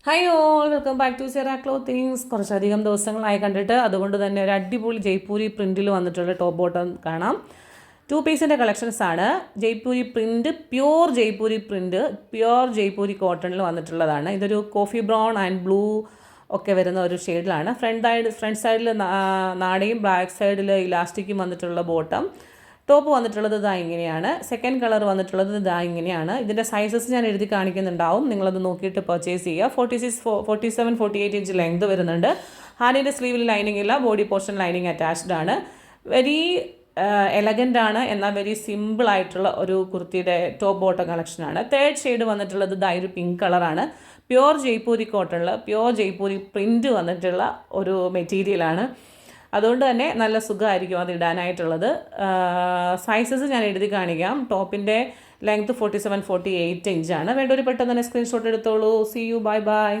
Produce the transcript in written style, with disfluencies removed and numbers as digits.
Hi all welcome back to Sera clothings. കുറച്ചധികം ദിവസങ്ങളായി കണ്ടിട്ട്, അതുകൊണ്ട് തന്നെ ഒരു അടിപൊളി ജയ്പൂരി പ്രിൻറ്റിൽ വന്നിട്ടുള്ള ടോപ്പ് ബോട്ടം കാണാം. 2 പീസിൻ്റെ കളക്ഷൻസ് ആണ്. ജയ്പൂരി പ്രിൻറ്റ്, പ്യുവർ ജയ്പൂരി കോട്ടണിൽ വന്നിട്ടുള്ളതാണ്. ഇതൊരു കോഫി ബ്രൗൺ ആൻഡ് ബ്ലൂ ഒക്കെ വരുന്ന ഒരു ഷെയ്ഡിലാണ്. ഫ്രണ്ട് സൈഡിൽ നാടയും ബാക്ക് സൈഡിൽ ഇലാസ്റ്റിക്കും വന്നിട്ടുള്ള ബോട്ടം. ടോപ്പ് വന്നിട്ടുള്ളത് ഇതാ ഇങ്ങനെയാണ്. സെക്കൻഡ് കളർ വന്നിട്ടുള്ളത് ഇതാ ഇങ്ങനെയാണ്. ഇതിൻ്റെ സൈസസ് ഞാൻ എഴുതി കാണിക്കുന്നുണ്ടാവും, നിങ്ങളത് നോക്കിയിട്ട് പർച്ചേസ് ചെയ്യുക. 46, 47, 48 ഇഞ്ച് ലെങ്ത് വരുന്നുണ്ട്. ഹാൻഡിൻ്റെ സ്ലീവിൽ ലൈനിങ് ഇല്ല, ബോഡി പോർഷൻ ലൈനിങ് അറ്റാച്ച്ഡ് ആണ്. വെരി എലഗൻ്റ് ആണ്, എന്നാൽ വെരി സിമ്പിൾ ആയിട്ടുള്ള ഒരു കുർത്തിയുടെ ടോപ്പ് ബോട്ടം കളക്ഷനാണ്. തേർഡ് ഷെയ്ഡ് വന്നിട്ടുള്ളത് ഇതാ ഒരു പിങ്ക് കളറാണ്. പ്യുവർ ജയ്പൂരി കോട്ടണിൽ പ്യുവർ ജയ്പൂരി പ്രിൻറ്റ് വന്നിട്ടുള്ള ഒരു മെറ്റീരിയലാണ്. അതുകൊണ്ട് തന്നെ നല്ല സുഖമായിരിക്കും അത് ഇടാനായിട്ടുള്ളത്. സൈസസ് ഞാൻ എഴുതി കാണിക്കാം. ടോപ്പിൻ്റെ ലെങ്ത് 47, 48 ഇഞ്ചാണ്. വേണ്ട ഒരു പെട്ടെന്ന് തന്നെ സ്ക്രീൻഷോട്ട് എടുത്തോളൂ. See you, bye by.